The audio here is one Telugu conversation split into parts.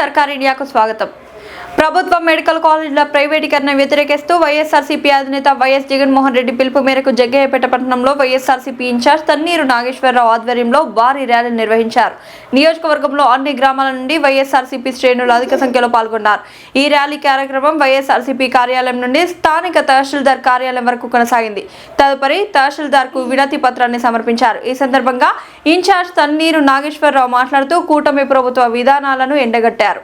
సర్కార్ ఇండియాకు స్వాగతం. ప్రభుత్వ మెడికల్ కాలేజీల ప్రైవేటీకరణ వ్యతిరేకిస్తూ వైఎస్ఆర్సీపీ అధినేత వైఎస్ జగన్మోహన్ రెడ్డి పిలుపు మేరకు జగ్గయ్యపేట పట్టణంలో వైఎస్ఆర్సీపీ ఇన్ఛార్జ్ తన్నీరు నాగేశ్వరరావు ఆధ్వర్యంలో భారీ ర్యాలీ నిర్వహించారు. నియోజకవర్గంలో అన్ని గ్రామాల నుండి వైఎస్ఆర్సీపీ శ్రేణులు అధిక సంఖ్యలో పాల్గొన్నారు. ఈ ర్యాలీ కార్యక్రమం వైఎస్ఆర్సీపీ కార్యాలయం నుండి స్థానిక తహసీల్దార్ కార్యాలయం వరకు కొనసాగింది. తదుపరి తహసీల్దార్కు వినతి పత్రాన్ని సమర్పించారు. ఈ సందర్భంగా ఇన్ఛార్జ్ తన్నీరు నాగేశ్వరరావు మాట్లాడుతూ కూటమి ప్రభుత్వ విధానాలను ఎండగట్టారు.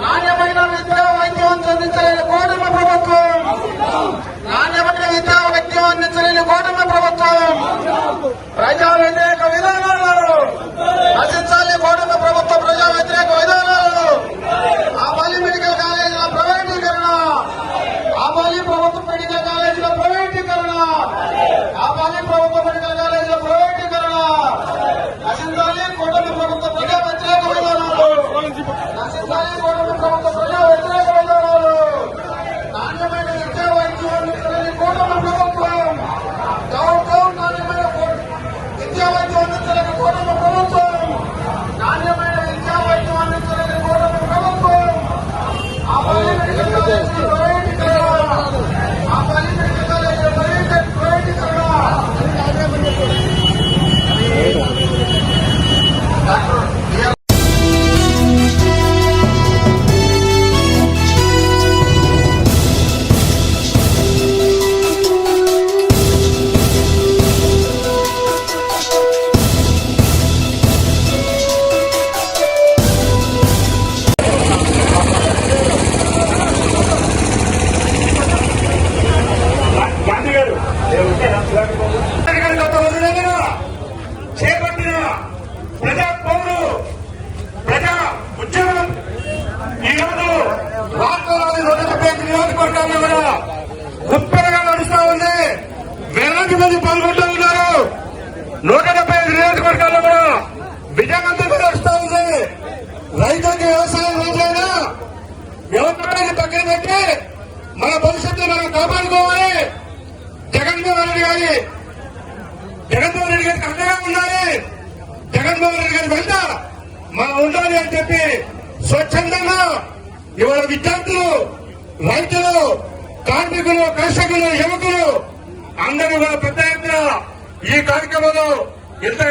నాణ్యమైన విద్యా వైద్యం అందించలేని కూటమి ప్రభుత్వం, నాణ్యమైన విద్యా వైద్యం అందించలేని కూటమి ప్రభుత్వం, ప్రజా వ్యతిరేక విధానాలు నశించాలి. కూటమి ప్రభుత్వ ప్రజా వ్యతిరేక విధానాలు, ఆపాలి మెడికల్ కాలేజీల ప్రైవేటీకరణ, ఆపాలి ప్రభుత్వ మెడికల్ కాలేజీల ప్రైవేటీకరణ, ఆపాలి ప్రభుత్వ మెడికల్ కాలేజీల ప్రైవేటీకరణ, నశించాలి. కూటమి ప్రభుత్వ ప్రజా వ్యతిరేక విధానాలు నశించాలి. కూటమి ప్రభుత్వ ప్రజా వ్యతిరేక విధానాలు, నాణ్యమైన విద్యా వైద్యం అందించలేని కూటమి ప్రభుత్వం, నాణ్యమైన విద్యా వైద్యం అందించలేని కూటమి ప్రభుత్వం, నాణ్యమైన విద్యా వైద్యం అందించలేని కూటమి ప్రభుత్వం, ఆపాలి మెడికల్ కాలేజీల ప్రైవేటీకరణ, ఆపాలి మెడికల్ కాలేజీల ప్రైవేటీకరణ. చేపట్టిన ప్రజా పౌరు ప్రజా ఉద్యమం ఈరోజు రాష్ట్రంలోని 175 నియోజకవర్గాల్లో కూడా ఉప్పరగా నడుస్తూ ఉంది. వేలాది మంది పాల్గొంటూ ఉన్నారు. 175 నియోజకవర్గాల్లో కూడా విజయవంతంగా నడుస్తూ ఉంది. రైతులకి వ్యవసాయం రోజైనా వ్యవసాయాన్ని పక్కన పెట్టి మన భవిష్యత్తు మనం కాపాడుకోవాలి. జగన్మోహన్ రెడ్డి గారికి అండగా ఉండాలి. జగన్మోహన్ రెడ్డి గారి వెంట మనం ఉండాలి అని చెప్పి స్వచ్ఛందంగా ఇవాళ విద్యార్థులు, రైతులు, కార్మికులు, కర్షకులు, యువకులు అందరూ కూడా పెద్ద ఎత్తున ఈ కార్యక్రమంలో ఇంత